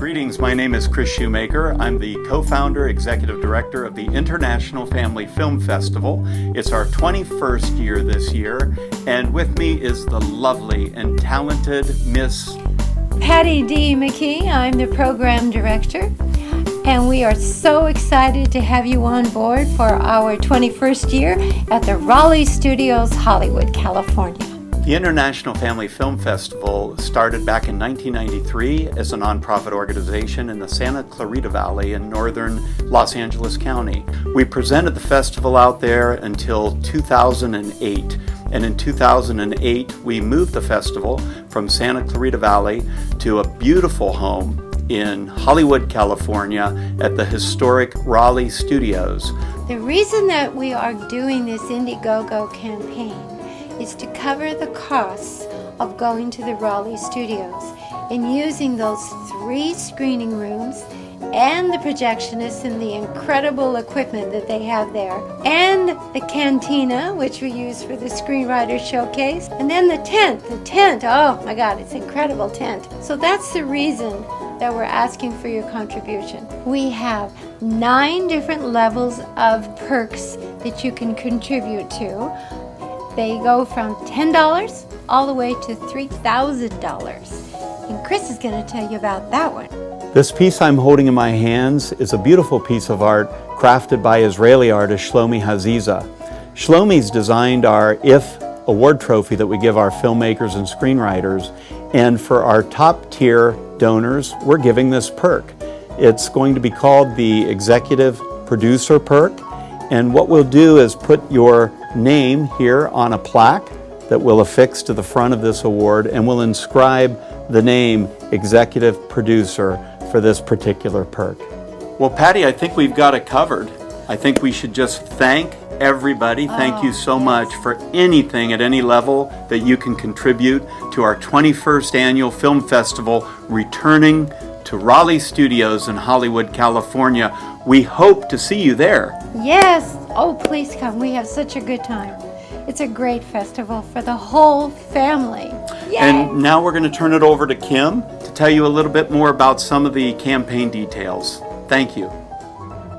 Greetings, my name is Chris Shoemaker. I'm the co-founder, executive director of the International Family Film Festival. It's our 21st year this year, and with me is the lovely and talented Miss Patty D. McKee. I'm the program director, and we are so excited to have you on board for our 21st year at the Raleigh Studios, Hollywood, California. The International Family Film Festival started back in 1993 as a nonprofit organization in the Santa Clarita Valley in northern Los Angeles County. We presented the festival out there until 2008. And in 2008, we moved the festival from Santa Clarita Valley to a beautiful home in Hollywood, California at the historic Raleigh Studios. The reason that we are doing this Indiegogo campaign is to cover the costs of going to the Raleigh Studios and using those 3 screening rooms and the projectionists and the incredible equipment that they have there, and the cantina, which we use for the screenwriter showcase, and then the tent, oh my God, it's an incredible tent. So that's the reason that we're asking for your contribution. We have 9 different levels of perks that you can contribute to. They go from $10 all the way to $3,000. And Chris is going to tell you about that one. This piece I'm holding in my hands is a beautiful piece of art crafted by Israeli artist Shlomi Haziza. Shlomi's designed our IF award trophy that we give our filmmakers and screenwriters. And for our top tier donors, we're giving this perk. It's going to be called the Executive Producer Perk. And what we'll do is put your name here on a plaque that we'll affix to the front of this award, and we'll inscribe the name Executive Producer for this particular perk. Well, Patty, I think we've got it covered. I think we should just thank everybody. Thank you so much for anything at any level that you can contribute to our 21st annual film festival returning to Raleigh Studios in Hollywood, California. We hope to see you there. Yes. Oh, please come. We have such a good time. It's a great festival for the whole family. Yay! And now we're going to turn it over to Kim to tell you a little bit more about some of the campaign details. Thank you.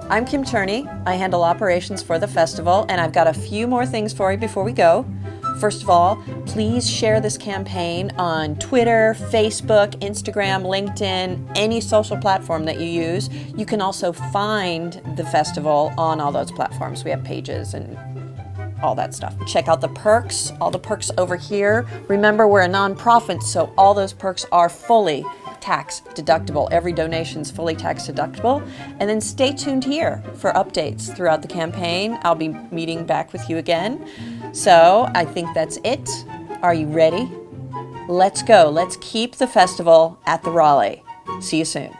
I'm Kim Turney. I handle operations for the festival, and I've got a few more things for you before we go. First of all, please share this campaign on Twitter, Facebook, Instagram, LinkedIn, any social platform that you use. You can also find the festival on all those platforms. We have pages and all that stuff. Check out the perks, all the perks over here. Remember, we're a nonprofit, so all those perks are fully tax deductible. Every donation's fully tax deductible. And then stay tuned here for updates throughout the campaign. I'll be meeting back with you again. So I think that's it. Are you ready? Let's go. Let's keep the festival at the Raleigh. See you soon.